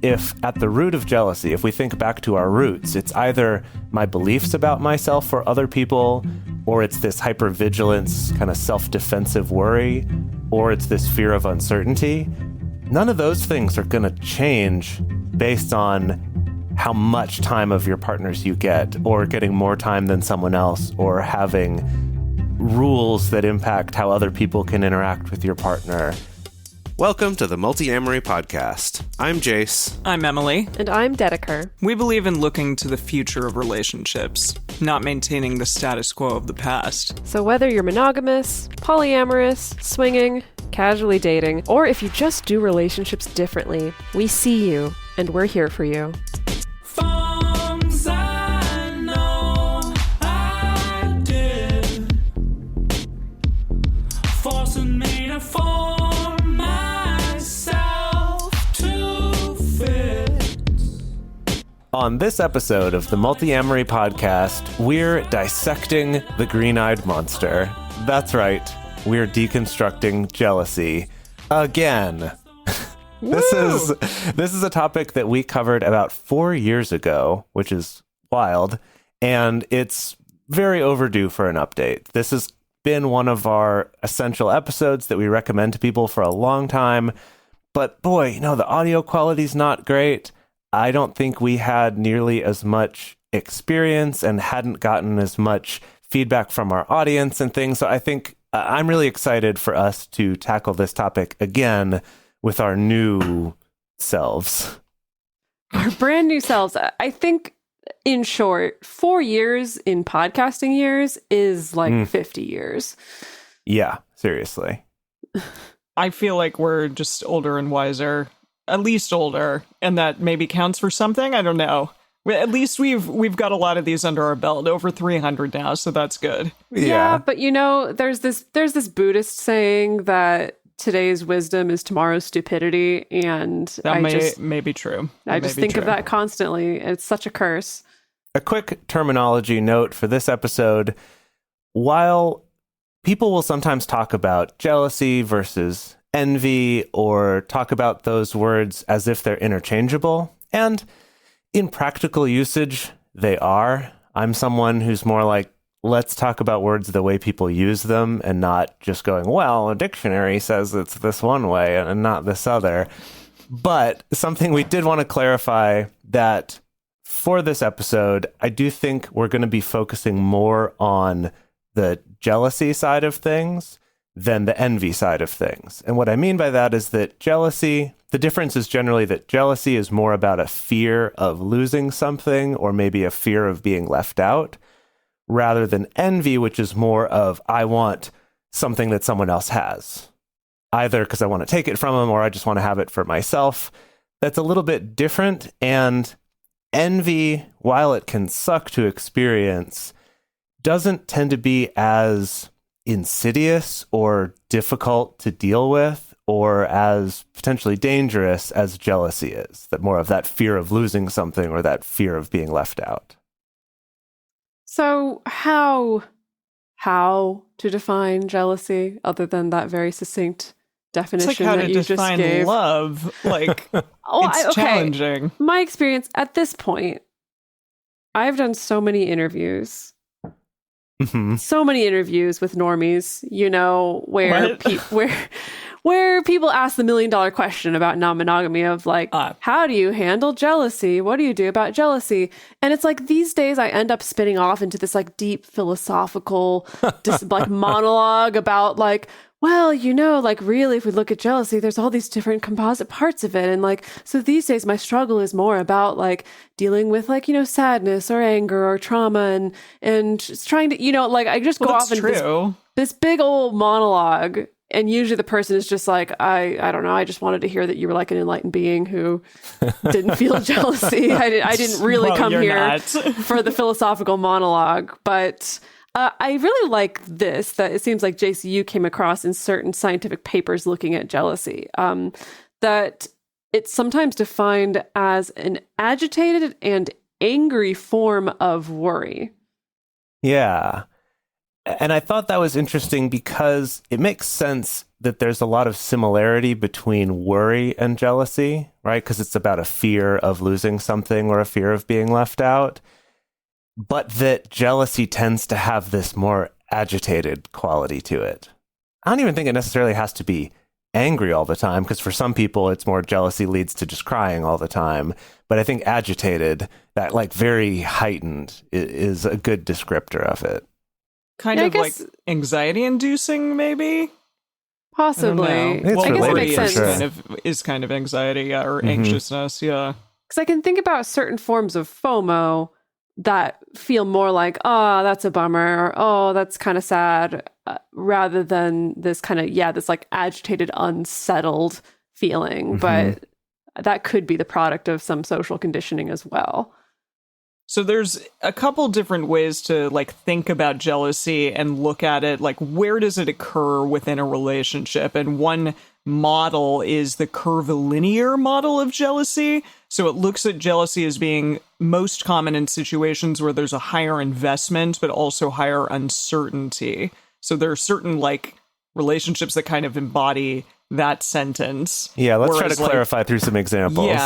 if at the root of jealousy, if we think back to our roots, it's either my beliefs about myself or other people, or it's this hypervigilance, kind of self-defensive worry, or it's this fear of uncertainty, none of those things are going to change based on how much time of your partners you get, or getting more time than someone else, or having rules that impact how other people can interact with your partner. Welcome to the Multiamory podcast. I'm Jase. I'm Emily. And I'm Dedeker. We believe in looking to the future of relationships, not maintaining the status quo of the past. So whether you're monogamous, polyamorous, swinging, casually dating, or if you just do relationships differently, we see you, and we're here for you. On this episode of the Multiamory podcast, we're dissecting the green-eyed monster. That's right, we're deconstructing jealousy again. This is a topic that we covered about 4 years ago, which is wild, and it's very overdue for an update. This has been one of our essential episodes that we recommend to people for a long time, but boy, the audio quality's not great. I don't think we had nearly as much experience and hadn't gotten as much feedback from our audience and things. So I think I'm really excited for us to tackle this topic again with our new selves. Our brand new selves. I think, in short, 4 years in podcasting years is like 50 years. Yeah, seriously. I feel like we're just older and wiser. At least older, and that maybe counts for something. I don't know. At least we've got a lot of these under our belt, over 300 now, so that's good. Yeah, but there's this Buddhist saying that today's wisdom is tomorrow's stupidity, and that may be true. I just think of that constantly. It's such a curse. A quick terminology note for this episode: while people will sometimes talk about jealousy versus envy, or talk about those words as if they're interchangeable, and in practical usage, they are. I'm someone who's more like, let's talk about words the way people use them, and not just going, well, a dictionary says it's this one way and not this other. But something we did want to clarify, that for this episode, I do think we're going to be focusing more on the jealousy side of things than the envy side of things. And what I mean by that is that jealousy, the difference is generally that jealousy is more about a fear of losing something, or maybe a fear of being left out, rather than envy, which is more of, I want something that someone else has, either because I want to take it from them or I just want to have it for myself. That's a little bit different. And envy, while it can suck to experience, doesn't tend to be as insidious or difficult to deal with, or as potentially dangerous as jealousy is. That more of that fear of losing something, or that fear of being left out. So how to define jealousy other than that very succinct definition it's like how that to you define just gave? love. Like, it's challenging. My experience at this point, I've done so many interviews. Mm-hmm. So many interviews with normies, where people ask the $1 million question about non-monogamy of like, how do you handle jealousy? What do you do about jealousy? And it's like these days I end up spinning off into this like deep philosophical like monologue about like, well, like really, if we look at jealousy, there's all these different composite parts of it. And like, so these days my struggle is more about like dealing with like, sadness or anger or trauma and just trying to, like I just go off into this big old monologue. And usually the person is just like, I don't know, I just wanted to hear that you were like an enlightened being who didn't feel jealousy. I didn't really come here for the philosophical monologue, but I really like this, that it seems like, Jase, you came across in certain scientific papers looking at jealousy, that it's sometimes defined as an agitated and angry form of worry. Yeah. And I thought that was interesting because it makes sense that there's a lot of similarity between worry and jealousy, right? Because it's about a fear of losing something or a fear of being left out. But that jealousy tends to have this more agitated quality to it. I don't even think it necessarily has to be angry all the time, because for some people it's more jealousy leads to just crying all the time. But I think agitated, that like very heightened, is a good descriptor of it. Kind of like anxiety inducing, maybe? Possibly. Well, I guess it makes sense. Is kind of anxiety or anxiousness, yeah. Because I can think about certain forms of FOMO that feel more like, oh, that's a bummer, or oh, that's kind of sad, rather than this kind of, this like agitated, unsettled feeling. But that could be the product of some social conditioning as well. So there's a couple different ways to like think about jealousy and look at it, like where does it occur within a relationship? And one model is the curvilinear model of jealousy. So it looks at jealousy as being most common in situations where there's a higher investment, but also higher uncertainty. So there are certain like relationships that kind of embody that sentence. Yeah, let's try to clarify through some examples.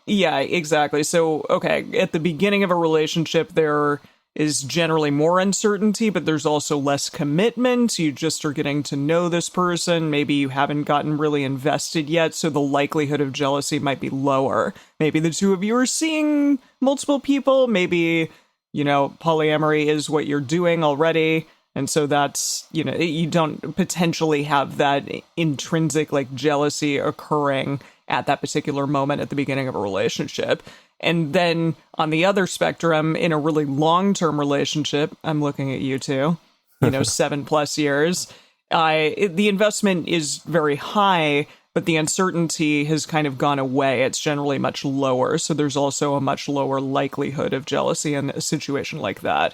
Yeah, exactly. So, okay, at the beginning of a relationship, there is generally more uncertainty, but there's also less commitment. You just are getting to know this person. Maybe you haven't gotten really invested yet, so the likelihood of jealousy might be lower. Maybe the two of you are seeing multiple people. Maybe, polyamory is what you're doing already. And so that's, you don't potentially have that intrinsic like jealousy occurring at that particular moment at the beginning of a relationship. And then on the other spectrum, in a really long-term relationship, I'm looking at you two, 7+ years, the investment is very high, but the uncertainty has kind of gone away. It's generally much lower. So there's also a much lower likelihood of jealousy in a situation like that.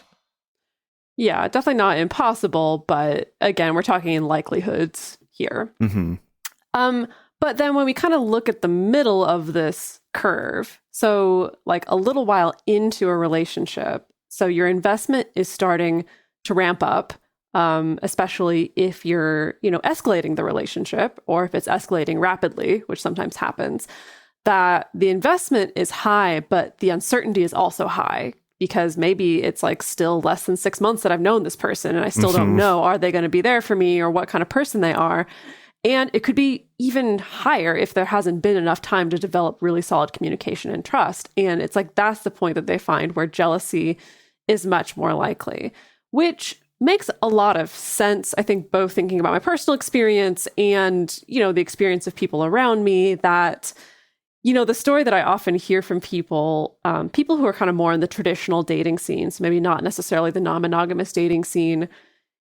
Yeah, definitely not impossible, but again, we're talking in likelihoods here. But then when we kind of look at the middle of this curve, so like a little while into a relationship, so your investment is starting to ramp up, especially if you're, escalating the relationship, or if it's escalating rapidly, which sometimes happens, that the investment is high, but the uncertainty is also high. Because maybe it's like still less than 6 months that I've known this person and I still don't know, are they going to be there for me or what kind of person they are? And it could be even higher if there hasn't been enough time to develop really solid communication and trust. And it's like, that's the point that they find where jealousy is much more likely, which makes a lot of sense. I think both thinking about my personal experience and, the experience of people around me, that the story that I often hear from people who are kind of more in the traditional dating scene, so maybe not necessarily the non-monogamous dating scene,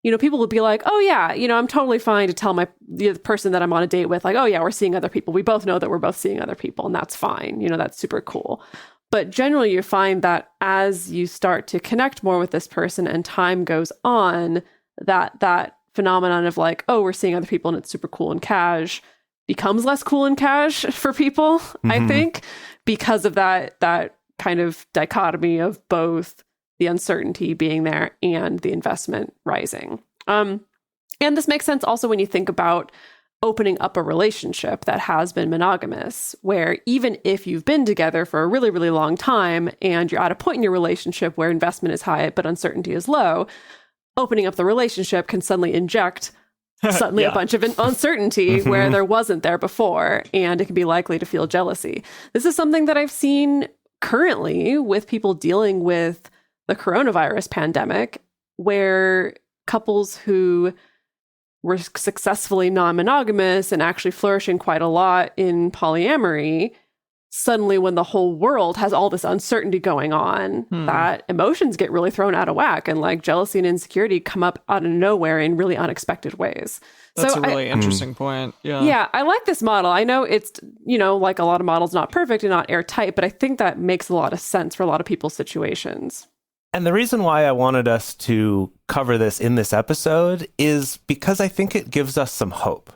people will be like, oh yeah, I'm totally fine to tell the person that I'm on a date with, like, oh yeah, we're seeing other people. We both know that we're both seeing other people, and that's fine. That's super cool. But generally you find that as you start to connect more with this person and time goes on, that phenomenon of like, oh, we're seeing other people and it's super cool and cash, becomes less cool and cash for people, I think, because of that kind of dichotomy of both the uncertainty being there and the investment rising. And this makes sense also when you think about opening up a relationship that has been monogamous, where even if you've been together for a really, really long time and you're at a point in your relationship where investment is high but uncertainty is low, opening up the relationship can suddenly inject a bunch of uncertainty where there wasn't there before, and it can be likely to feel jealousy. This is something that I've seen currently with people dealing with the coronavirus pandemic, where couples who were successfully non-monogamous and actually flourishing quite a lot in polyamory, suddenly when the whole world has all this uncertainty going on, that emotions get really thrown out of whack, and like jealousy and insecurity come up out of nowhere in really unexpected ways. That's a really interesting point. Yeah, I like this model. I know it's, like a lot of models, not perfect and not airtight, but I think that makes a lot of sense for a lot of people's situations. And the reason why I wanted us to cover this in this episode is because I think it gives us some hope.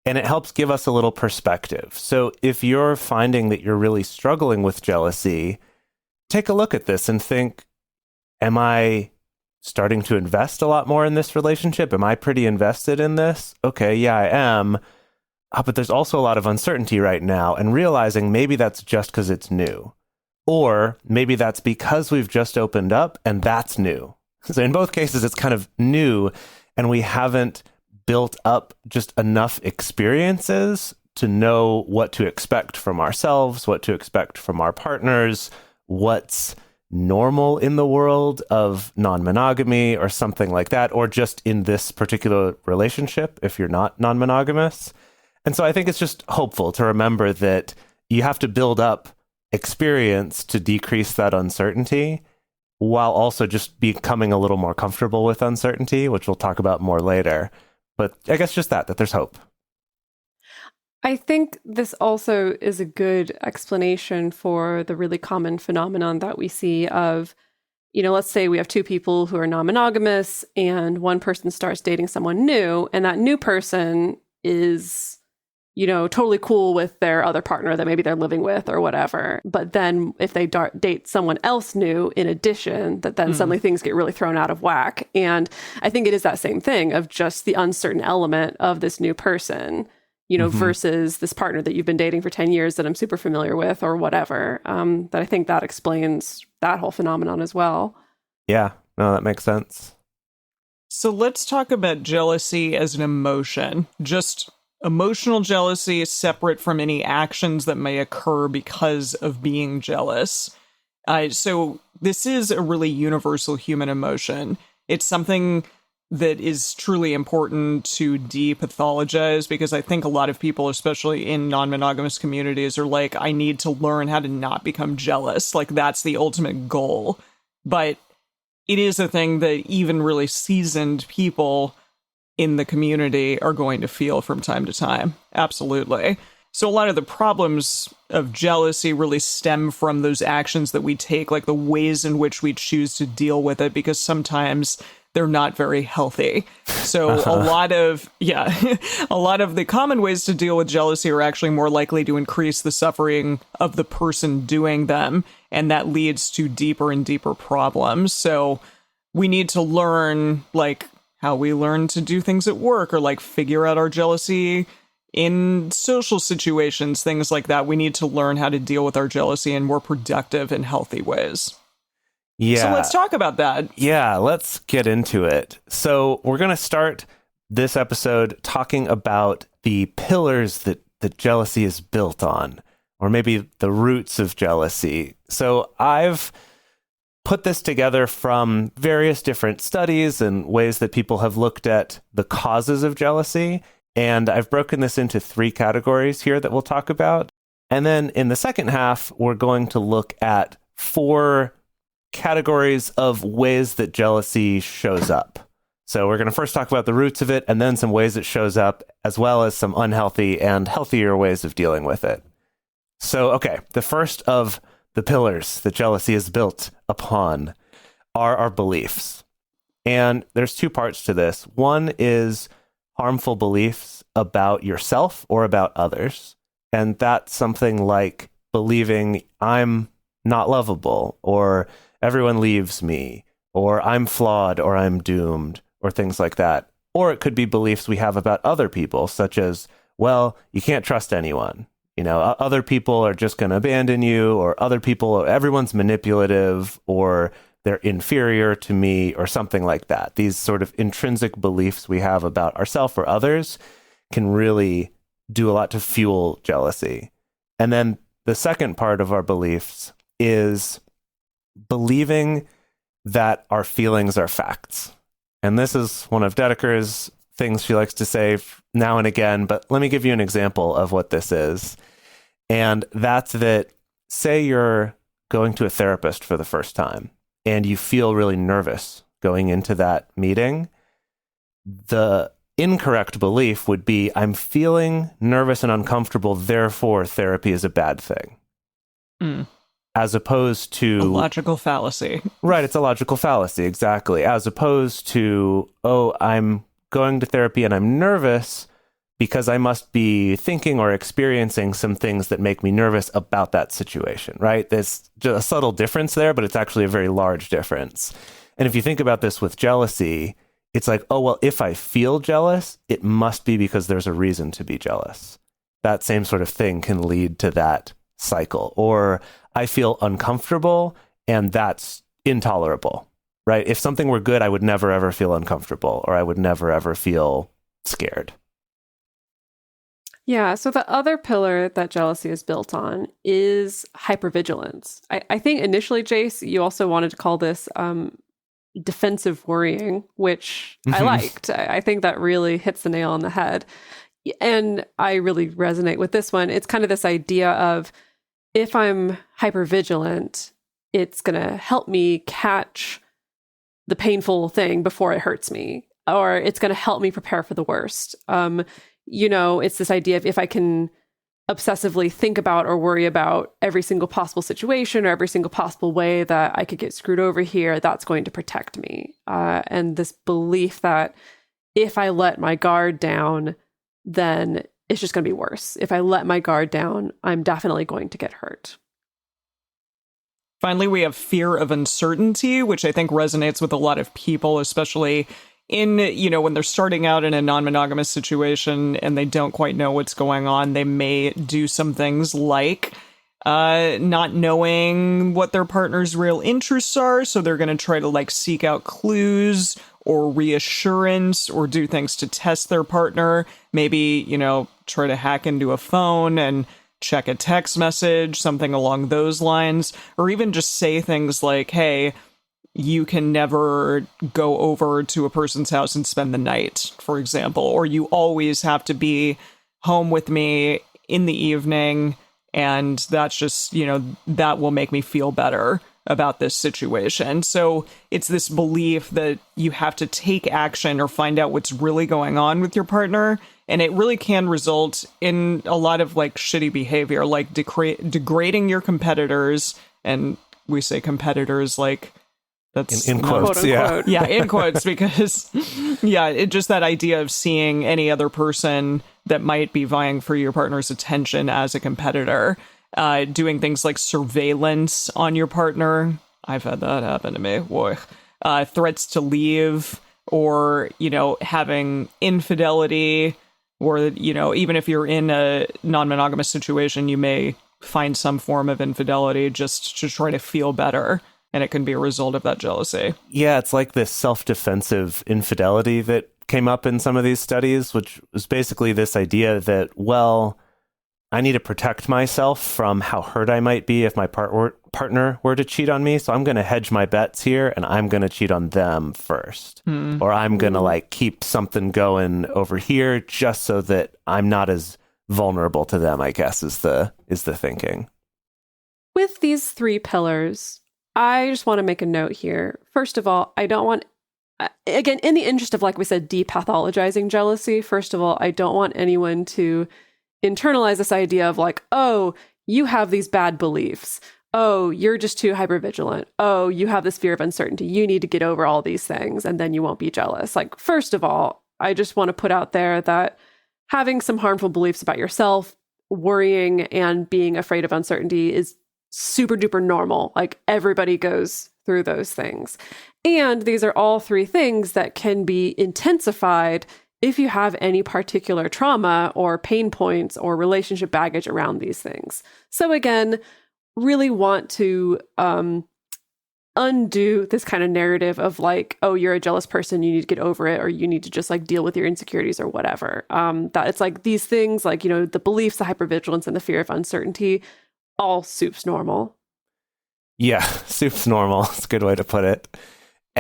And it helps give us a little perspective. So if you're finding that you're really struggling with jealousy, take a look at this and think, am I starting to invest a lot more in this relationship? Am I pretty invested in this? Okay, yeah, I am. But there's also a lot of uncertainty right now, and realizing maybe that's just because it's new. Or maybe that's because we've just opened up and that's new. So in both cases, it's kind of new, and we haven't built up just enough experiences to know what to expect from ourselves, what to expect from our partners, what's normal in the world of non-monogamy or something like that, or just in this particular relationship if you're not non-monogamous. And so I think it's just hopeful to remember that you have to build up experience to decrease that uncertainty, while also just becoming a little more comfortable with uncertainty, which we'll talk about more later. But I guess just that there's hope. I think this also is a good explanation for the really common phenomenon that we see of, let's say we have two people who are non-monogamous and one person starts dating someone new, and that new person is totally cool with their other partner that maybe they're living with or whatever. But then if they date someone else new in addition, that then suddenly things get really thrown out of whack. And I think it is that same thing of just the uncertain element of this new person, versus this partner that you've been dating for 10 years that I'm super familiar with or whatever. That I think that explains that whole phenomenon as well. Yeah, no, that makes sense. So let's talk about jealousy as an emotion. Just emotional jealousy is separate from any actions that may occur because of being jealous. So this is a really universal human emotion. It's something that is truly important to depathologize, because I think a lot of people, especially in non-monogamous communities, are like, I need to learn how to not become jealous. Like, that's the ultimate goal. But it is a thing that even really seasoned people in the community are going to feel from time to time. Absolutely. So a lot of the problems of jealousy really stem from those actions that we take, like the ways in which we choose to deal with it, because sometimes they're not very healthy. So a lot of the common ways to deal with jealousy are actually more likely to increase the suffering of the person doing them. And that leads to deeper and deeper problems. So we need to learn, like, how we learn to do things at work, or like figure out our jealousy in social situations, things like that. We need to learn how to deal with our jealousy in more productive and healthy ways. Yeah. So let's talk about that. Yeah, let's get into it. So we're going to start this episode talking about the pillars that jealousy is built on, or maybe the roots of jealousy. So I've put this together from various different studies and ways that people have looked at the causes of jealousy. And I've broken this into 3 categories here that we'll talk about. And then in the second half, we're going to look at 4 categories of ways that jealousy shows up. So we're going to first talk about the roots of it, and then some ways it shows up, as well as some unhealthy and healthier ways of dealing with it. So, okay, the first of the pillars that jealousy is built upon are our beliefs. And there's 2 parts to this. One is harmful beliefs about yourself or about others. And that's something like believing I'm not lovable, or everyone leaves me, or I'm flawed, or I'm doomed, or things like that. Or it could be beliefs we have about other people, such as, well, you can't trust anyone. Other people are just going to abandon you, or everyone's manipulative, or they're inferior to me, or something like that. These sort of intrinsic beliefs we have about ourselves or others can really do a lot to fuel jealousy. And then the second part of our beliefs is believing that our feelings are facts. And this is one of Dedeker's things she likes to say now and again, but let me give you an example of what this is. And that's that, say you're going to a therapist for the first time and you feel really nervous going into that meeting. The incorrect belief would be, I'm feeling nervous and uncomfortable, therefore therapy is a bad thing. As opposed to... a logical fallacy. Right, it's a logical fallacy, exactly. As opposed to, oh, I'm going to therapy and I'm nervous because I must be thinking or experiencing some things that make me nervous about that situation, right? There's just a subtle difference there, but it's actually a very large difference. And if you think about this with jealousy, it's like, oh, well, if I feel jealous, it must be because there's a reason to be jealous. That same sort of thing can lead to that cycle. Or I feel uncomfortable, and that's intolerable, right? If something were good, I would never, ever feel uncomfortable, or I would never, ever feel scared. Yeah, so the other pillar that jealousy is built on is hypervigilance. I think initially, Jase, you also wanted to call this defensive worrying, which I liked. I think that really hits the nail on the head. And I really resonate with this one. It's kind of this idea of, if I'm hypervigilant, it's going to help me catch the painful thing before it hurts me, or it's going to help me prepare for the worst. It's this idea of, if I can obsessively think about or worry about every single possible situation or every single possible way that I could get screwed over here, that's going to protect me. And this belief that if I let my guard down, then it's just going to be worse. If I let my guard down, I'm definitely going to get hurt. Finally, we have fear of uncertainty, which I think resonates with a lot of people, especially in, when they're starting out in a non-monogamous situation and they don't quite know what's going on. They may do some things like not knowing what their partner's real interests are. So they're going to try to seek out clues or reassurance, or do things to test their partner. Maybe, try to hack into a phone and check a text message, something along those lines, or even just say things like, hey, you can never go over to a person's house and spend the night, for example, or you always have to be home with me in the evening, and that's just, that will make me feel better about this situation. So it's this belief that you have to take action or find out what's really going on with your partner. And it really can result in a lot of shitty behavior, like degrading your competitors. And we say competitors that's in quotes, yeah. Yeah, in quotes, because just that idea of seeing any other person that might be vying for your partner's attention as a competitor. Doing things like surveillance on your partner. I've had that happen to me. Threats to leave, or, having infidelity, or, even if you're in a non-monogamous situation, you may find some form of infidelity just to try to feel better. And it can be a result of that jealousy. Yeah, it's like this self-defensive infidelity that came up in some of these studies, which was basically this idea that, well, I need to protect myself from how hurt I might be if my partner were to cheat on me. So I'm going to hedge my bets here, and I'm going to cheat on them first. Or I'm going to keep something going over here just so that I'm not as vulnerable to them, I guess, is the thinking. With these three pillars, I just want to make a note here. First of all, I don't want, again, in the interest of, like we said, depathologizing jealousy, first of all, I don't want anyone to internalize this idea of oh, you have these bad beliefs. Oh, you're just too hypervigilant. Oh, you have this fear of uncertainty. You need to get over all these things and then you won't be jealous. First of all, I just want to put out there that having some harmful beliefs about yourself, worrying and being afraid of uncertainty is super duper normal. Everybody goes through those things. And these are all three things that can be intensified if you have any particular trauma or pain points or relationship baggage around these things. So again, really want to undo this kind of narrative of oh, you're a jealous person, you need to get over it, or you need to just deal with your insecurities or whatever. That it's these things, the beliefs, the hypervigilance, and the fear of uncertainty, all soup's normal. Yeah, soup's normal. It's a good way to put it.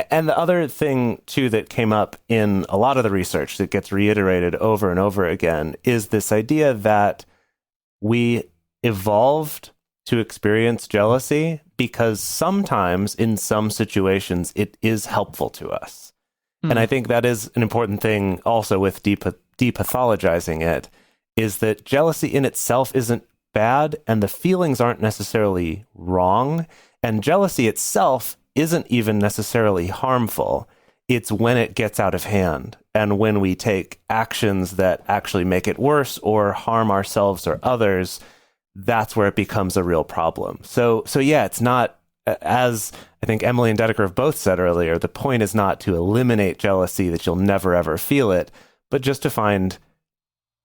And the other thing, too, that came up in a lot of the research that gets reiterated over and over again is this idea that we evolved to experience jealousy because sometimes in some situations it is helpful to us. And I think that is an important thing also with depathologizing it, is that jealousy in itself isn't bad and the feelings aren't necessarily wrong. And jealousy itself isn't even necessarily harmful. It's when it gets out of hand and when we take actions that actually make it worse or harm ourselves or others, that's where it becomes a real problem. So yeah, it's not as I think Emily and Dedeker have both said earlier, the point is not to eliminate jealousy, that you'll never ever feel it, but just to find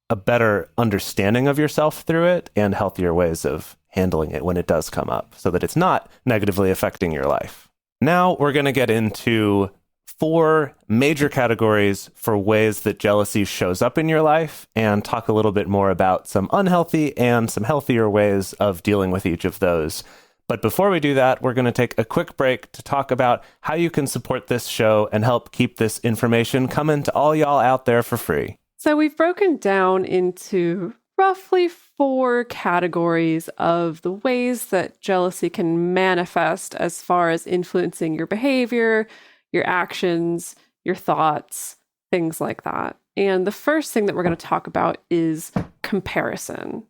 a better understanding of yourself through it and healthier ways of handling it when it does come up so that it's not negatively affecting your life. Now we're going to get into 4 major categories for ways that jealousy shows up in your life and talk a little bit more about some unhealthy and some healthier ways of dealing with each of those. But before we do that, we're going to take a quick break to talk about how you can support this show and help keep this information coming to all y'all out there for free. So we've broken down into roughly 4 categories of the ways that jealousy can manifest as far as influencing your behavior, your actions, your thoughts, things like that. And the first thing that we're going to talk about is comparison.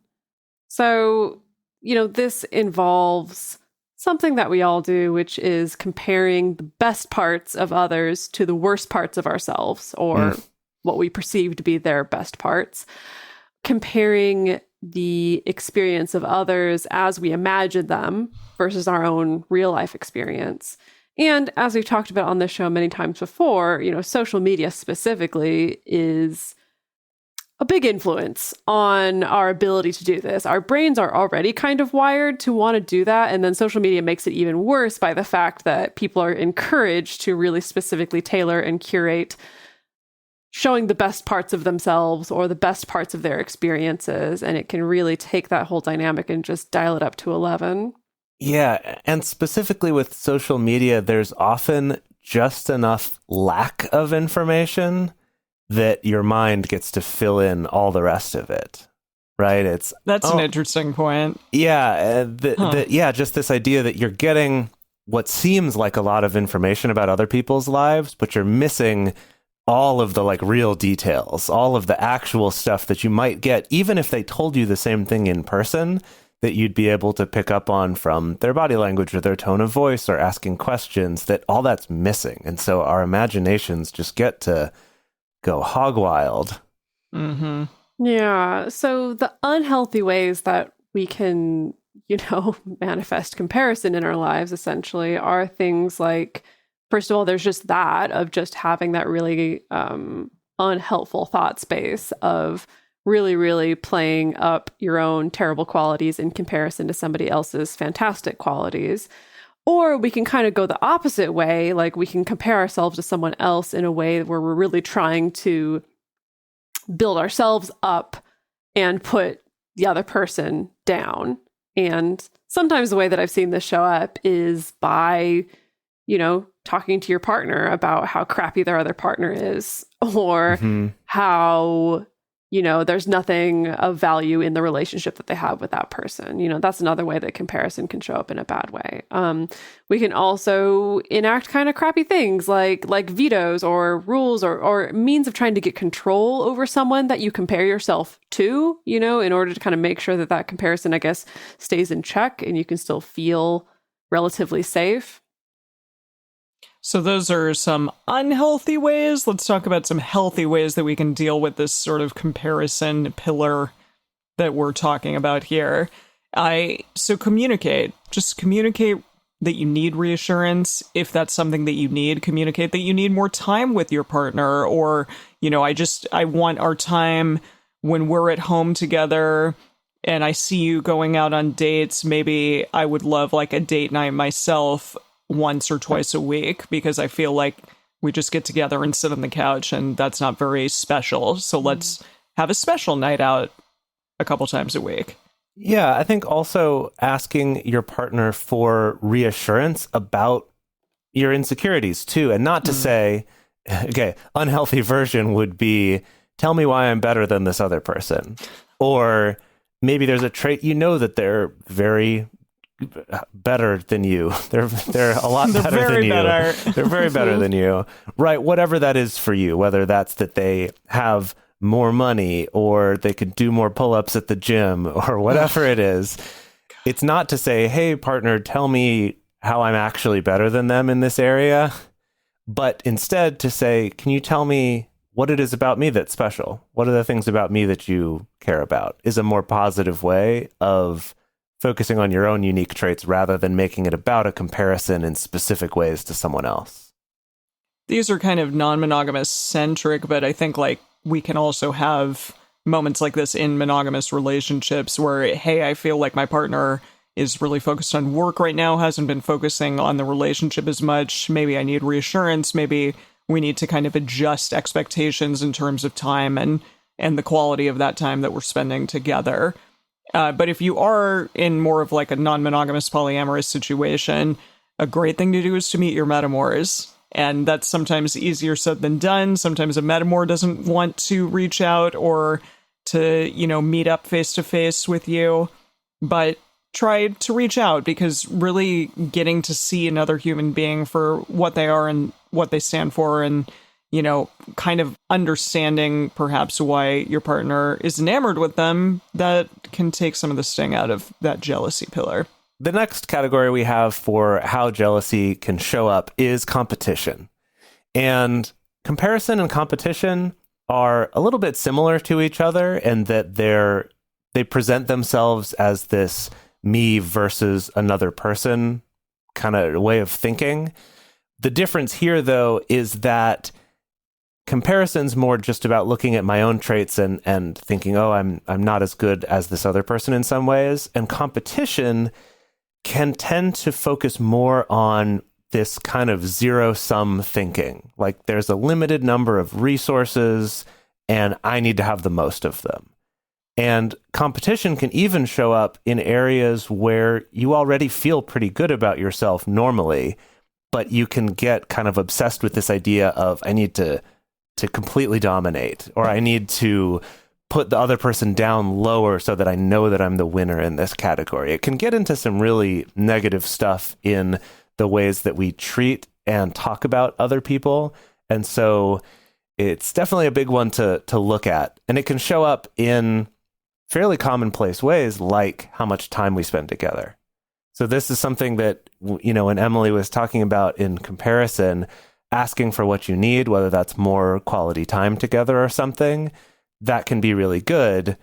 So, this involves something that we all do, which is comparing the best parts of others to the worst parts of ourselves, or what we perceive to be their best parts. Comparing the experience of others as we imagine them versus our own real life experience. And as we've talked about on this show many times before, social media specifically is a big influence on our ability to do this. Our brains are already kind of wired to want to do that. And then social media makes it even worse by the fact that people are encouraged to really specifically tailor and curate showing the best parts of themselves or the best parts of their experiences. And it can really take that whole dynamic and just dial it up to 11. Yeah, and specifically with social media, there's often just enough lack of information that your mind gets to fill in all the rest of it, right? That's an interesting point. Yeah, just this idea that you're getting what seems like a lot of information about other people's lives, but you're missing all of the real details, all of the actual stuff that you might get, even if they told you the same thing in person, that you'd be able to pick up on from their body language or their tone of voice or asking questions, that all that's missing. And so our imaginations just get to go hog wild. Mm-hmm. Yeah. So the unhealthy ways that we can, manifest comparison in our lives essentially are things like, first of all, there's just that of just having that really unhelpful thought space of really, really playing up your own terrible qualities in comparison to somebody else's fantastic qualities. Or we can kind of go the opposite way, like we can compare ourselves to someone else in a way where we're really trying to build ourselves up and put the other person down. And sometimes the way that I've seen this show up is by, talking to your partner about how crappy their other partner is, or how there's nothing of value in the relationship that they have with that person. That's another way that comparison can show up in a bad way. We can also enact kind of crappy things like vetoes or rules or means of trying to get control over someone that you compare yourself to, in order to kind of make sure that that comparison, I guess, stays in check and you can still feel relatively safe. So those are some unhealthy ways. Let's talk about some healthy ways that we can deal with this sort of comparison pillar that we're talking about here. So communicate. Just communicate that you need reassurance. If that's something that you need, communicate that you need more time with your partner. Or, I want our time when we're at home together and I see you going out on dates. Maybe I would love a date night myself once or twice a week, because I feel like we just get together and sit on the couch and that's not very special. So let's have a special night out a couple times a week. Yeah, I think also asking your partner for reassurance about your insecurities too, and not to say, okay, unhealthy version would be, tell me why I'm better than this other person. Or maybe there's a trait that they're very better than you. They're a lot better than you. They're very better than you. Right. Whatever that is for you, whether that's that they have more money or they could do more pull-ups at the gym or whatever it is. It's not to say, hey, partner, tell me how I'm actually better than them in this area, but instead to say, can you tell me what it is about me that's special? What are the things about me that you care about? Is a more positive way of focusing on your own unique traits rather than making it about a comparison in specific ways to someone else. These are kind of non-monogamous centric, but I think like we can also have moments like this in monogamous relationships where, hey, I feel like my partner is really focused on work right now, hasn't been focusing on the relationship as much. Maybe I need reassurance. Maybe we need to kind of adjust expectations in terms of time and the quality of that time that we're spending together. But if you are in more of like a non-monogamous polyamorous situation, a great thing to do is to meet your metamors. And that's sometimes easier said than done. Sometimes a metamor doesn't want to reach out or to, meet up face to face with you. But try to reach out, because really getting to see another human being for what they are and what they stand for, and kind of understanding perhaps why your partner is enamored with them, that can take some of the sting out of that jealousy pillar. The next category we have for how jealousy can show up is competition. And comparison and competition are a little bit similar to each other in that they present themselves as this me versus another person kind of way of thinking. The difference here, though, is that comparison's more just about looking at my own traits and thinking, oh, I'm not as good as this other person in some ways. And competition can tend to focus more on this kind of zero-sum thinking. Like there's a limited number of resources and I need to have the most of them. And competition can even show up in areas where you already feel pretty good about yourself normally, but you can get kind of obsessed with this idea of I need to completely dominate, or I need to put the other person down lower so that I know that I'm the winner in this category. It can get into some really negative stuff in the ways that we treat and talk about other people. And so it's definitely a big one to look at. And it can show up in fairly commonplace ways, like how much time we spend together. So this is something that, when Emily was talking about in comparison, asking for what you need, whether that's more quality time together or something, that can be really good.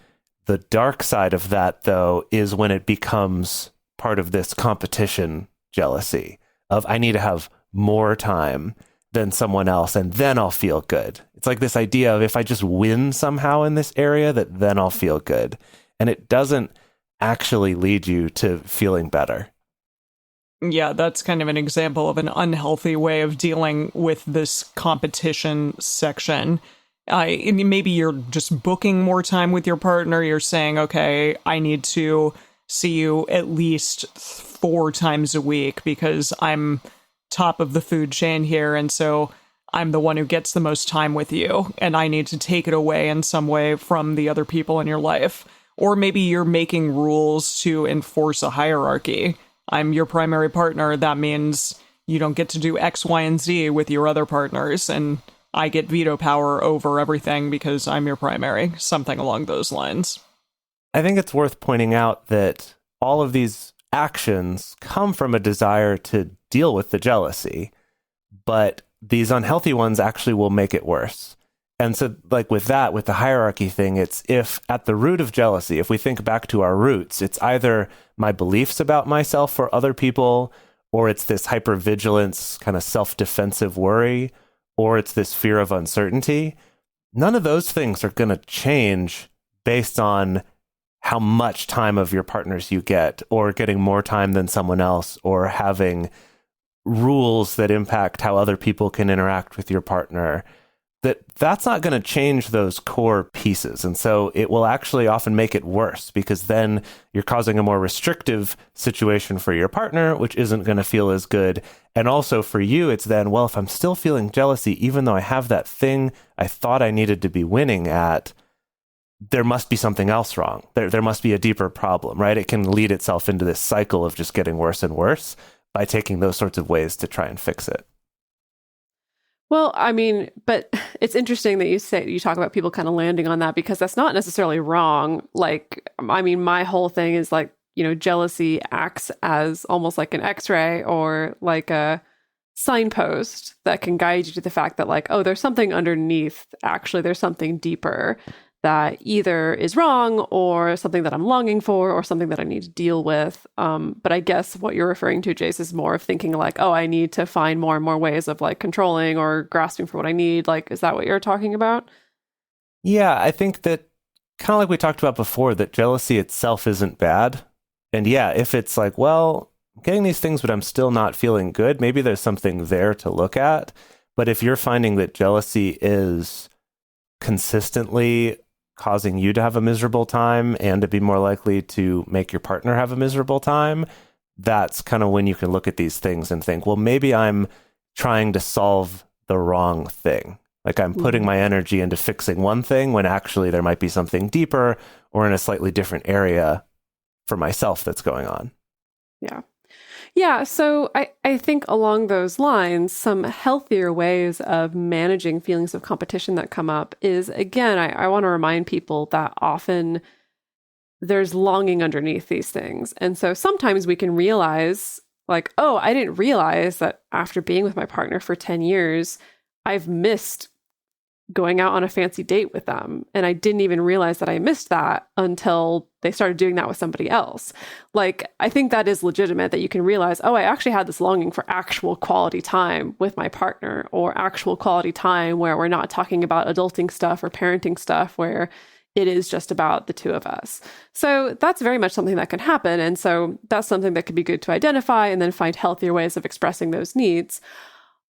The dark side of that, though, is when it becomes part of this competition jealousy of I need to have more time than someone else and then I'll feel good. It's like this idea of if I just win somehow in this area, that then I'll feel good. And it doesn't actually lead you to feeling better. Yeah, that's kind of an example of an unhealthy way of dealing with this competition section. Maybe you're just booking more time with your partner. You're saying, okay, I need to see you at least 4 times a week because I'm top of the food chain here. And so I'm the one who gets the most time with you. And I need to take it away in some way from the other people in your life. Or maybe you're making rules to enforce a hierarchy. I'm your primary partner. That means you don't get to do X, Y, and Z with your other partners. And I get veto power over everything because I'm your primary. Something along those lines. I think it's worth pointing out that all of these actions come from a desire to deal with the jealousy, but these unhealthy ones actually will make it worse. And so like with the hierarchy thing, it's if at the root of jealousy, if we think back to our roots, it's either my beliefs about myself or other people, or it's this hypervigilance, kind of self-defensive worry, or it's this fear of uncertainty. None of those things are going to change based on how much time of your partners you get, or getting more time than someone else, or having rules that impact how other people can interact with your partner. That's not going to change those core pieces. And so it will actually often make it worse, because then you're causing a more restrictive situation for your partner, which isn't going to feel as good. And also for you, it's then, well, if I'm still feeling jealousy, even though I have that thing I thought I needed to be winning at, there must be something else wrong. There must be a deeper problem, right? It can lead itself into this cycle of just getting worse and worse by taking those sorts of ways to try and fix it. Well, I mean, but it's interesting that you talk about people kind of landing on that, because that's not necessarily wrong. Like, I mean, my whole thing is like, jealousy acts as almost like an X-ray or like a signpost that can guide you to the fact that like, oh, there's something underneath. Actually, there's something deeper that either is wrong or something that I'm longing for or something that I need to deal with. But I guess what you're referring to, Jase, is more of thinking like, oh, I need to find more and more ways of like controlling or grasping for what I need. Like, is that what you're talking about? Yeah, I think that kind of like we talked about before, that jealousy itself isn't bad. And yeah, if it's like, well, I'm getting these things, but I'm still not feeling good, maybe there's something there to look at. But if you're finding that jealousy is consistently causing you to have a miserable time and to be more likely to make your partner have a miserable time, that's kind of when you can look at these things and think, well, maybe I'm trying to solve the wrong thing. Like I'm putting my energy into fixing one thing when actually there might be something deeper or in a slightly different area for myself that's going on. Yeah. Yeah, so I think along those lines, some healthier ways of managing feelings of competition that come up is, again, I want to remind people that often there's longing underneath these things. And so sometimes we can realize like, oh, I didn't realize that after being with my partner for 10 years, I've missed going out on a fancy date with them. And I didn't even realize that I missed that until they started doing that with somebody else. Like, I think that is legitimate that you can realize, oh, I actually had this longing for actual quality time with my partner, or actual quality time where we're not talking about adulting stuff or parenting stuff, where it is just about the two of us. So that's very much something that can happen. And so that's something that could be good to identify and then find healthier ways of expressing those needs.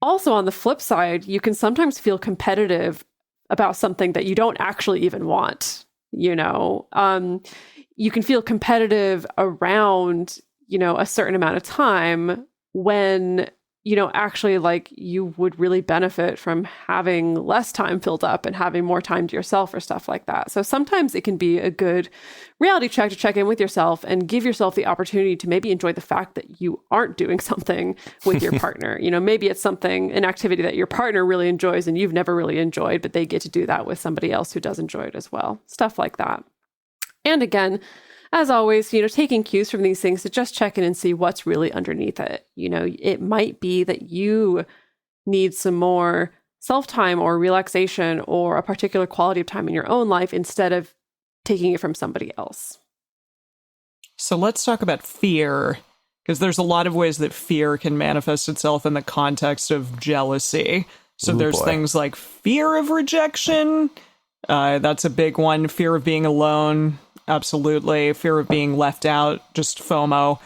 Also, on the flip side, you can sometimes feel competitive about something that you don't actually even want. You know, you can feel competitive around, you know, a certain amount of time when, you know, actually like you would really benefit from having less time filled up and having more time to yourself or stuff like that. So sometimes it can be a good reality check to check in with yourself and give yourself the opportunity to maybe enjoy the fact that you aren't doing something with your partner. You know, maybe it's an activity that your partner really enjoys and you've never really enjoyed, but they get to do that with somebody else who does enjoy it as well. Stuff like that. And again, as always, you know, taking cues from these things to just check in and see what's really underneath it. You know, it might be that you need some more self-time or relaxation or a particular quality of time in your own life instead of taking it from somebody else. So let's talk about fear, because there's a lot of ways that fear can manifest itself in the context of jealousy. So there's things like fear of rejection. That's a big one. Fear of being alone. Absolutely. Fear of being left out, just FOMO,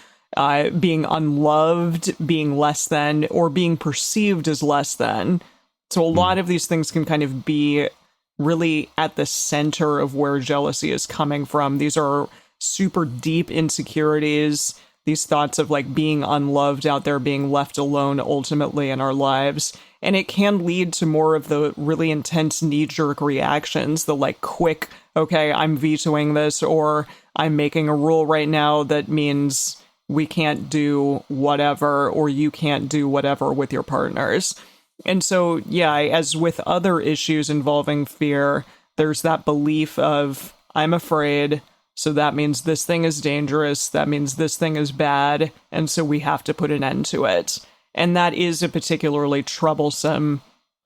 being unloved, being less than, or being perceived as less than. So a lot of these things can kind of be really at the center of where jealousy is coming from. These are super deep insecurities, these thoughts of like being unloved out there, being left alone ultimately in our lives. And it can lead to more of the really intense knee-jerk reactions, the like quick, okay, I'm vetoing this, or I'm making a rule right now that means we can't do whatever, or you can't do whatever with your partners. And so, yeah, as with other issues involving fear, there's that belief of, I'm afraid, so that means this thing is dangerous, that means this thing is bad, and so we have to put an end to it. And that is a particularly troublesome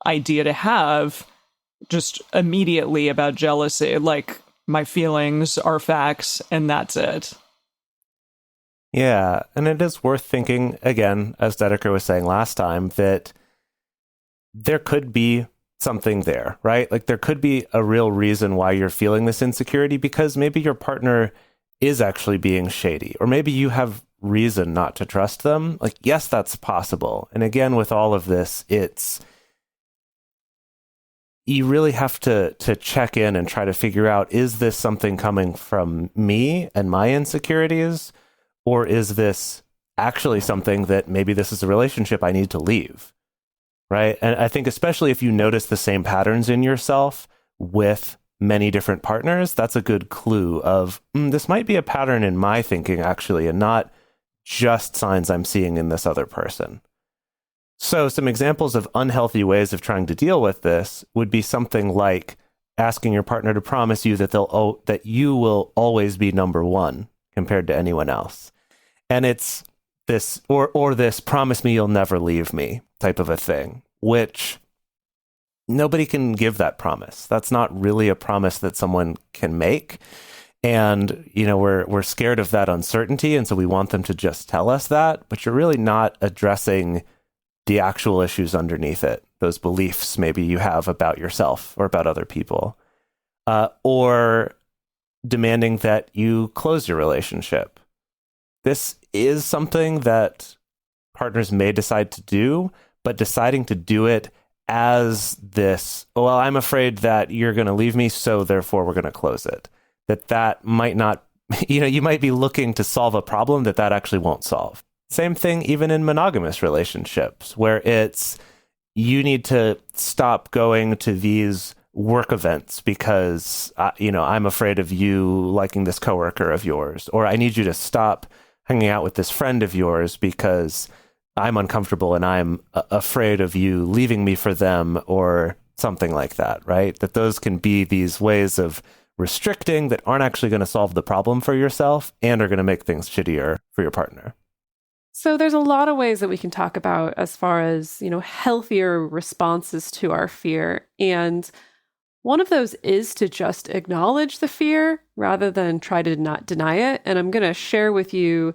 idea to have just immediately about jealousy. Like, my feelings are facts, and that's it. Yeah, and it is worth thinking, again, as Dedeker was saying last time, that there could be something there, right? Like, there could be a real reason why you're feeling this insecurity, because maybe your partner is actually being shady, or maybe you have reason not to trust them. Like, yes, that's possible. And again, with all of this, you really have to check in and try to figure out, is this something coming from me and my insecurities, or is this actually something that maybe this is a relationship I need to leave, right? And I think especially if you notice the same patterns in yourself with many different partners, that's a good clue of, this might be a pattern in my thinking actually, and not just signs I'm seeing in this other person. So some examples of unhealthy ways of trying to deal with this would be something like asking your partner to promise you that that you will always be number one compared to anyone else. And it's this, or this promise me you'll never leave me type of a thing, which nobody can give that promise. That's not really a promise that someone can make. And, we're scared of that uncertainty. And so we want them to just tell us that, but you're really not addressing the actual issues underneath it, those beliefs maybe you have about yourself or about other people, or demanding that you close your relationship. This is something that partners may decide to do, but deciding to do it as this, well, I'm afraid that you're going to leave me, so therefore we're going to close it. That might not, you might be looking to solve a problem that actually won't solve. Same thing even in monogamous relationships, where it's, you need to stop going to these work events because, I'm afraid of you liking this coworker of yours, or I need you to stop hanging out with this friend of yours because I'm uncomfortable and I'm afraid of you leaving me for them, or something like that, right? That those can be these ways of restricting that aren't actually going to solve the problem for yourself and are going to make things shittier for your partner. So there's a lot of ways that we can talk about as far as, healthier responses to our fear. And one of those is to just acknowledge the fear rather than try to not deny it. And I'm going to share with you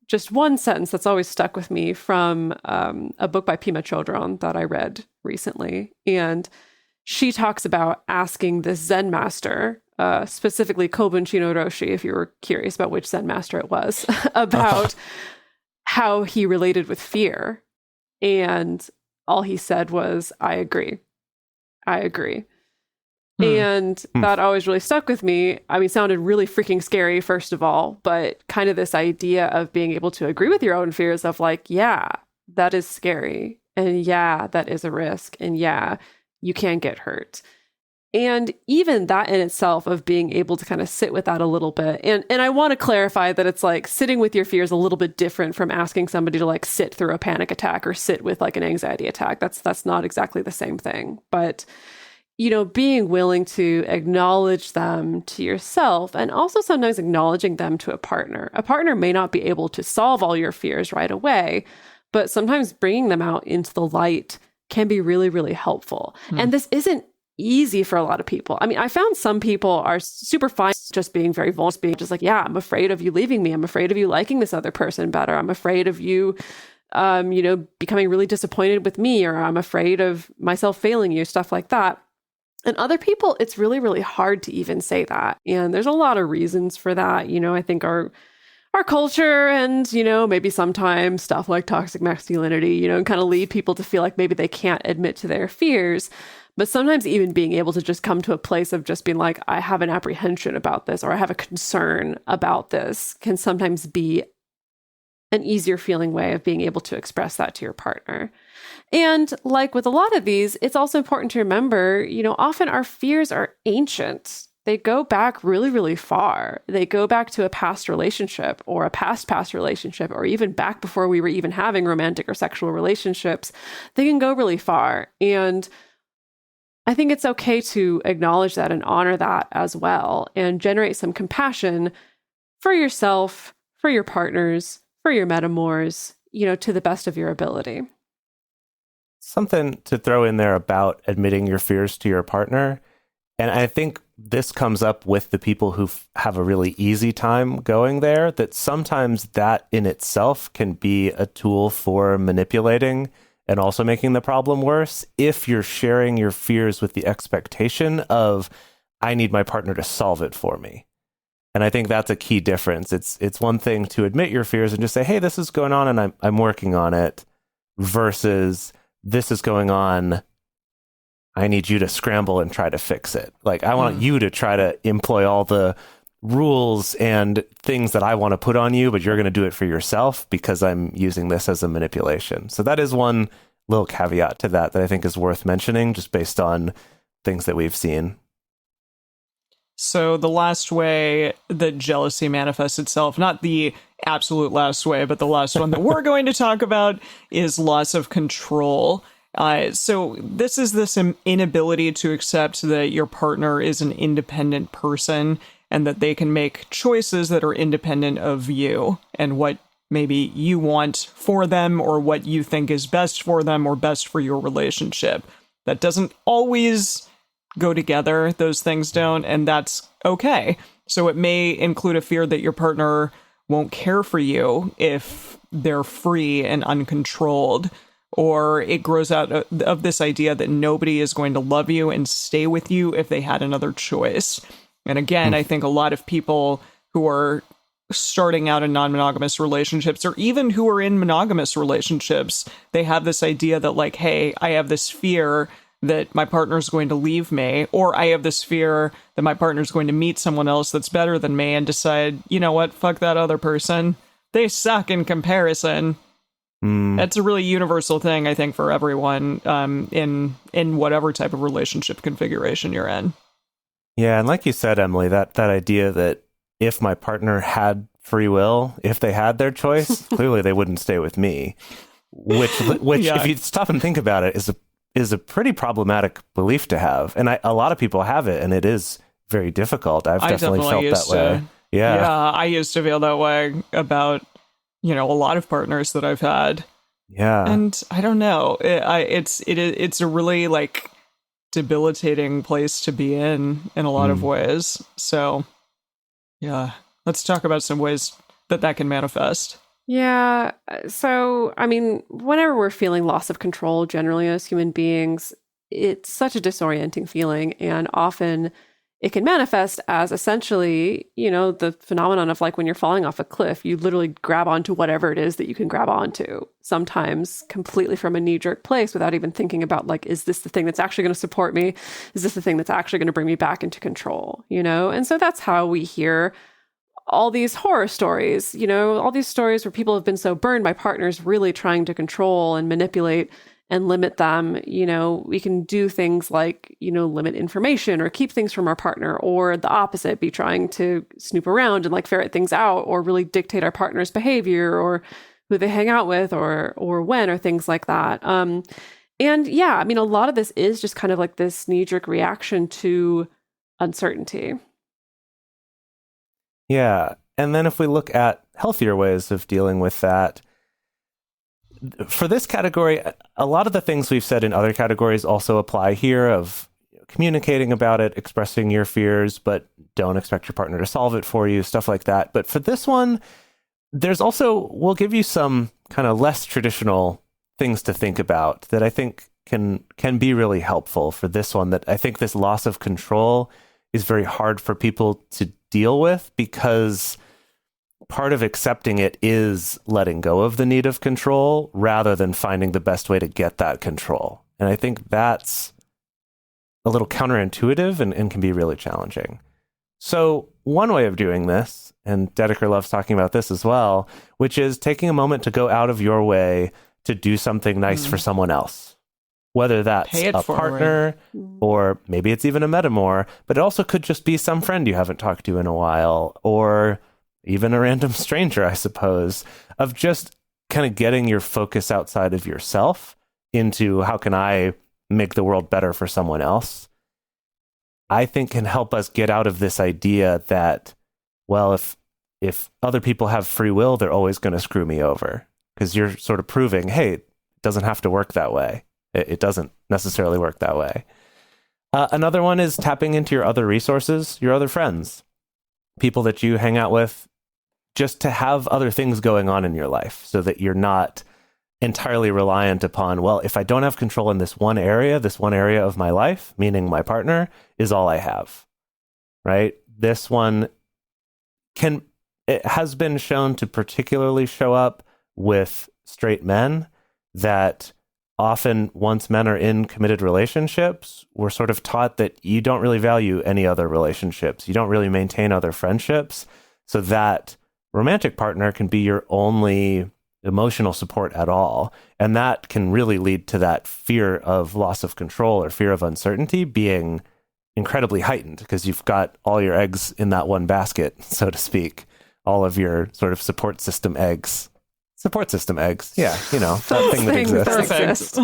just one sentence that's always stuck with me from a book by Pema Chodron that I read recently. And she talks about asking this Zen master, specifically Kobun Roshi, if you were curious about which Zen master it was, about how he related with fear. And all he said was, I agree. And that always really stuck with me. I mean, it sounded really freaking scary, first of all, but kind of this idea of being able to agree with your own fears of like, yeah, that is scary. And yeah, that is a risk. And yeah, you can get hurt. And even that in itself of being able to kind of sit with that a little bit. And I want to clarify that it's like sitting with your fears a little bit different from asking somebody to like sit through a panic attack or sit with like an anxiety attack. That's not exactly the same thing. But, being willing to acknowledge them to yourself and also sometimes acknowledging them to a partner. A partner may not be able to solve all your fears right away, but sometimes bringing them out into the light can be really, really helpful. And this isn't easy for a lot of people. I mean, I found some people are super fine just being very vulnerable, being just like, yeah, I'm afraid of you leaving me. I'm afraid of you liking this other person better. I'm afraid of you, becoming really disappointed with me, or I'm afraid of myself failing you, stuff like that. And other people, it's really, really hard to even say that. And there's a lot of reasons for that. I think our culture and, maybe sometimes stuff like toxic masculinity, kind of lead people to feel like maybe they can't admit to their fears. But sometimes even being able to just come to a place of just being like, I have an apprehension about this, or I have a concern about this, can sometimes be an easier feeling way of being able to express that to your partner. And like with a lot of these, it's also important to remember, often our fears are ancient. They go back really, really far. They go back to a past relationship or a past relationship, or even back before we were even having romantic or sexual relationships. They can go really far. And I think it's okay to acknowledge that and honor that as well, and generate some compassion for yourself, for your partners, for your metamors, to the best of your ability. Something to throw in there about admitting your fears to your partner. And I think this comes up with the people who have a really easy time going there, that sometimes that in itself can be a tool for manipulating and also making the problem worse if you're sharing your fears with the expectation of, I need my partner to solve it for me. And I think that's a key difference. It's one thing to admit your fears and just say, hey, this is going on and I'm working on it, versus this is going on, I need you to scramble and try to fix it. Like, I want you to try to employ all the rules and things that I want to put on you, but you're going to do it for yourself because I'm using this as a manipulation. So that is one little caveat to that I think is worth mentioning, just based on things that we've seen. So the last way that jealousy manifests itself, not the absolute last way, but the last one that we're going to talk about, is loss of control. So this is this inability to accept that your partner is an independent person and that they can make choices that are independent of you and what maybe you want for them or what you think is best for them or best for your relationship. That doesn't always go together. Those things don't, and that's okay. So it may include a fear that your partner won't care for you if they're free and uncontrolled, or it grows out of this idea that nobody is going to love you and stay with you if they had another choice. And again, I think a lot of people who are starting out in non-monogamous relationships, or even who are in monogamous relationships, they have this idea that like, hey, I have this fear that my partner's going to leave me, or I have this fear that my partner's going to meet someone else that's better than me and decide, you know what, fuck that other person. They suck in comparison. That's a really universal thing, I think, for everyone in whatever type of relationship configuration you're in. Yeah, and like you said, Emily, that idea that if my partner had free will, if they had their choice, clearly they wouldn't stay with me. Which yeah. If you stop and think about it, is a pretty problematic belief to have. And a lot of people have it, and it is very difficult. I've definitely felt that way. Yeah, I used to feel that way about, a lot of partners that I've had. Yeah. And I don't know. It's a really like debilitating place to be in a lot of ways. So yeah, let's talk about some ways that can manifest. Yeah. So, I mean, whenever we're feeling loss of control, generally as human beings, it's such a disorienting feeling. And often it can manifest as essentially, the phenomenon of like when you're falling off a cliff, you literally grab onto whatever it is that you can grab onto, sometimes completely from a knee-jerk place without even thinking about like, is this the thing that's actually going to support me? Is this the thing that's actually going to bring me back into control? And so that's how we hear all these horror stories, all these stories where people have been so burned by partners really trying to control and manipulate and limit them. We can do things like, limit information or keep things from our partner, or the opposite, be trying to snoop around and like ferret things out, or really dictate our partner's behavior or who they hang out with or when, or things like that. And yeah, I mean, a lot of this is just kind of like this knee-jerk reaction to uncertainty. Yeah. And then if we look at healthier ways of dealing with that, for this category, a lot of the things we've said in other categories also apply here, of communicating about it, expressing your fears, but don't expect your partner to solve it for you, stuff like that. But for this one, we'll give you some kind of less traditional things to think about that I think can be really helpful for this one. That I think this loss of control is very hard for people to deal with, because part of accepting it is letting go of the need of control rather than finding the best way to get that control. And I think that's a little counterintuitive and can be really challenging. So one way of doing this, and Dedeker loves talking about this as well, which is taking a moment to go out of your way to do something nice for someone else. Whether that's a partner, or maybe it's even a metamor, but it also could just be some friend you haven't talked to in a while, or even a random stranger, I suppose, of just kind of getting your focus outside of yourself into how can I make the world better for someone else, I think can help us get out of this idea that, well, if other people have free will, they're always going to screw me over, because you're sort of proving, hey, it doesn't have to work that way. It doesn't necessarily work that way. Another one is tapping into your other resources, your other friends, people that you hang out with, just to have other things going on in your life so that you're not entirely reliant upon, well, if I don't have control in this one area of my life, meaning my partner, is all I have, right? This one it has been shown to particularly show up with straight men, that often once men are in committed relationships, we're sort of taught that you don't really value any other relationships. You don't really maintain other friendships. So that romantic partner can be your only emotional support at all. And that can really lead to that fear of loss of control or fear of uncertainty being incredibly heightened, because you've got all your eggs in that one basket, so to speak, all of your sort of support system eggs. Support system eggs. Yeah, that thing that exists.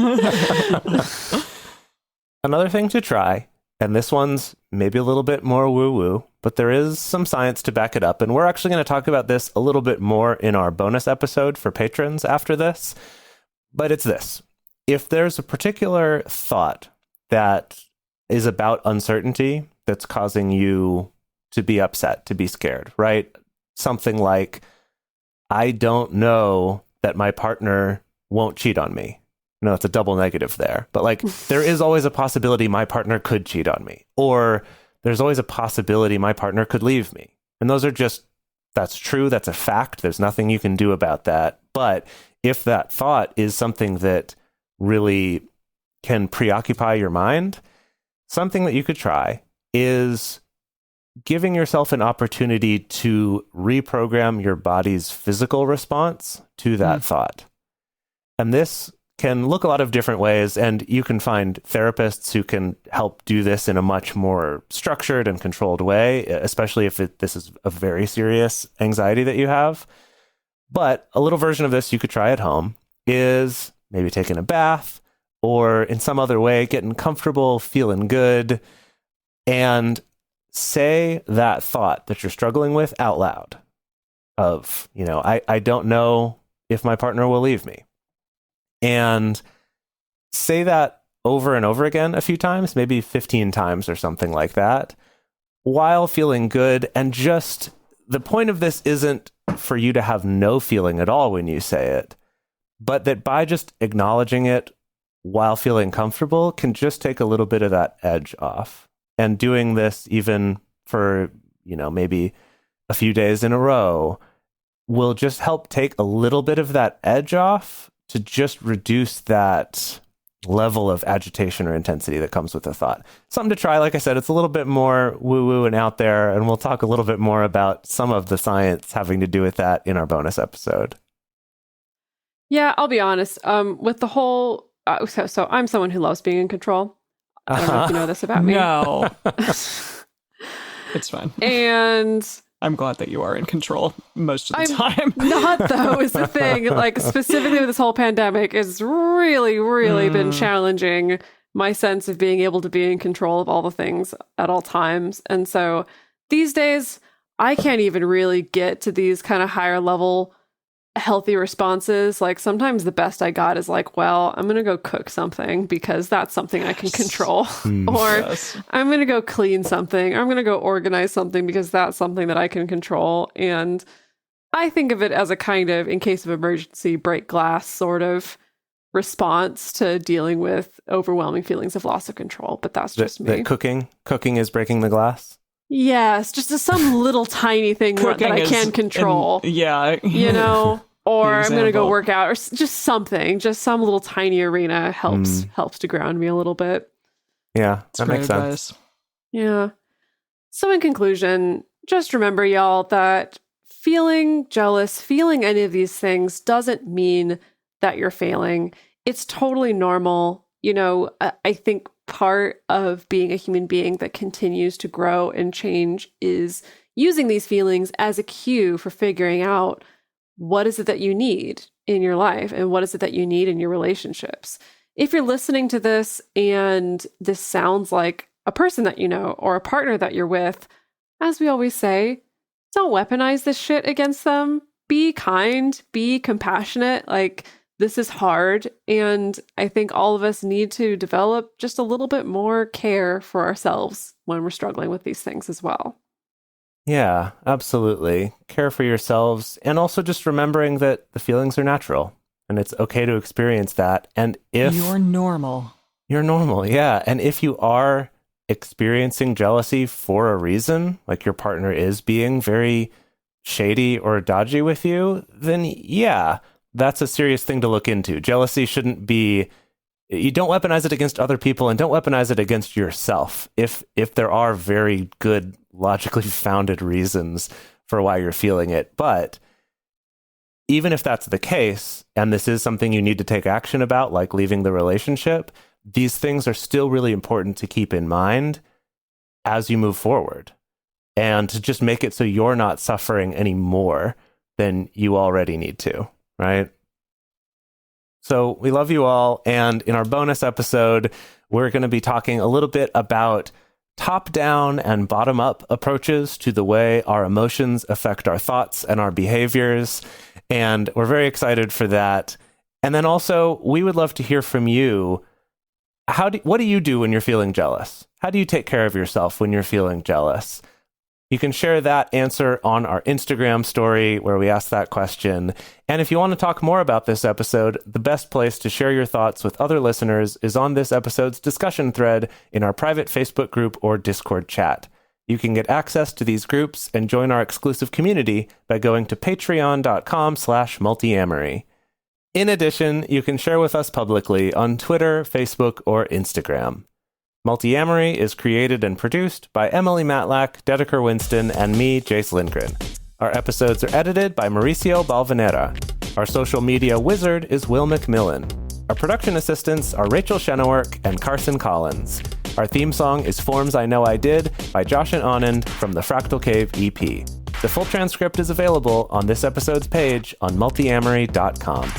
Another thing to try, and this one's maybe a little bit more woo-woo, but there is some science to back it up. And we're actually going to talk about this a little bit more in our bonus episode for patrons after this. But it's this. If there's a particular thought that is about uncertainty that's causing you to be upset, to be scared, right? Something like, I don't know that my partner won't cheat on me. No, it's a double negative there. But like, there is always a possibility my partner could cheat on me. Or there's always a possibility my partner could leave me. And those are just, that's true. That's a fact. There's nothing you can do about that. But if that thought is something that really can preoccupy your mind, something that you could try is giving yourself an opportunity to reprogram your body's physical response to that thought. And this can look a lot of different ways, and you can find therapists who can help do this in a much more structured and controlled way, especially if this is a very serious anxiety that you have. But a little version of this you could try at home is maybe taking a bath or in some other way getting comfortable, feeling good, and say that thought that you're struggling with out loud of, I don't know if my partner will leave me. And say that over and over again a few times, maybe 15 times or something like that, while feeling good. And just the point of this isn't for you to have no feeling at all when you say it, but that by just acknowledging it while feeling comfortable can just take a little bit of that edge off. And doing this even for, maybe a few days in a row will just help take a little bit of that edge off to just reduce that level of agitation or intensity that comes with the thought. Something to try. Like I said, it's a little bit more woo-woo and out there, and we'll talk a little bit more about some of the science having to do with that in our bonus episode. Yeah, I'll be honest. With the whole... So I'm someone who loves being in control. I don't know if you know this about me. No. It's fine. And... I'm glad that you are in control most of the time. Not, though, is the thing. Like, specifically with this whole pandemic, it's really, really been challenging my sense of being able to be in control of all the things at all times. And so these days, I can't even really get to these kind of higher level healthy responses. Like, sometimes the best I got is like, well, I'm going to go cook something because that's something I can control. Or I'm going to go clean something. Or I'm going to go organize something because that's something that I can control. And I think of it as a kind of, in case of emergency, break glass sort of response to dealing with overwhelming feelings of loss of control. But that's just me. Cooking is breaking the glass? Yes, just some little tiny thing that I can control. Or I'm going to go work out, or just something. Just some little tiny arena helps to ground me a little bit. Yeah, that makes sense. Yeah. So in conclusion, just remember, y'all, that feeling jealous, feeling any of these things doesn't mean that you're failing. It's totally normal. I think part of being a human being that continues to grow and change is using these feelings as a cue for figuring out what is it that you need in your life and what is it that you need in your relationships. If you're listening to this and this sounds like a person that you know or a partner that you're with, as we always say, don't weaponize this shit against them. Be kind, be compassionate. Like, this is hard, and I think all of us need to develop just a little bit more care for ourselves when we're struggling with these things as well. Yeah, absolutely. Care for yourselves, and also just remembering that the feelings are natural, and it's okay to experience that. And if you're normal, yeah. And if you are experiencing jealousy for a reason, like your partner is being very shady or dodgy with you, then yeah, that's a serious thing to look into. Jealousy shouldn't be, you don't weaponize it against other people, and don't weaponize it against yourself if there are very good, logically founded reasons for why you're feeling it. But even if that's the case, and this is something you need to take action about, like leaving the relationship, these things are still really important to keep in mind as you move forward, and to just make it so you're not suffering any more than you already need to. Right? So we love you all. And in our bonus episode, we're going to be talking a little bit about top-down and bottom-up approaches to the way our emotions affect our thoughts and our behaviors. And we're very excited for that. And then also, we would love to hear from you. what do you do when you're feeling jealous? How do you take care of yourself when you're feeling jealous? You can share that answer on our Instagram story where we ask that question. And if you want to talk more about this episode, the best place to share your thoughts with other listeners is on this episode's discussion thread in our private Facebook group or Discord chat. You can get access to these groups and join our exclusive community by going to patreon.com/multiamory. In addition, you can share with us publicly on Twitter, Facebook, or Instagram. Multiamory is created and produced by Emily Matlack, Dedeker Winston, and me, Jase Lindgren. Our episodes are edited by Mauricio Balvanera. Our social media wizard is Will McMillan. Our production assistants are Rachel Shenowork and Carson Collins. Our theme song is Forms I Know I Did by Josh and Anand from the Fractal Cave EP. The full transcript is available on this episode's page on multiamory.com.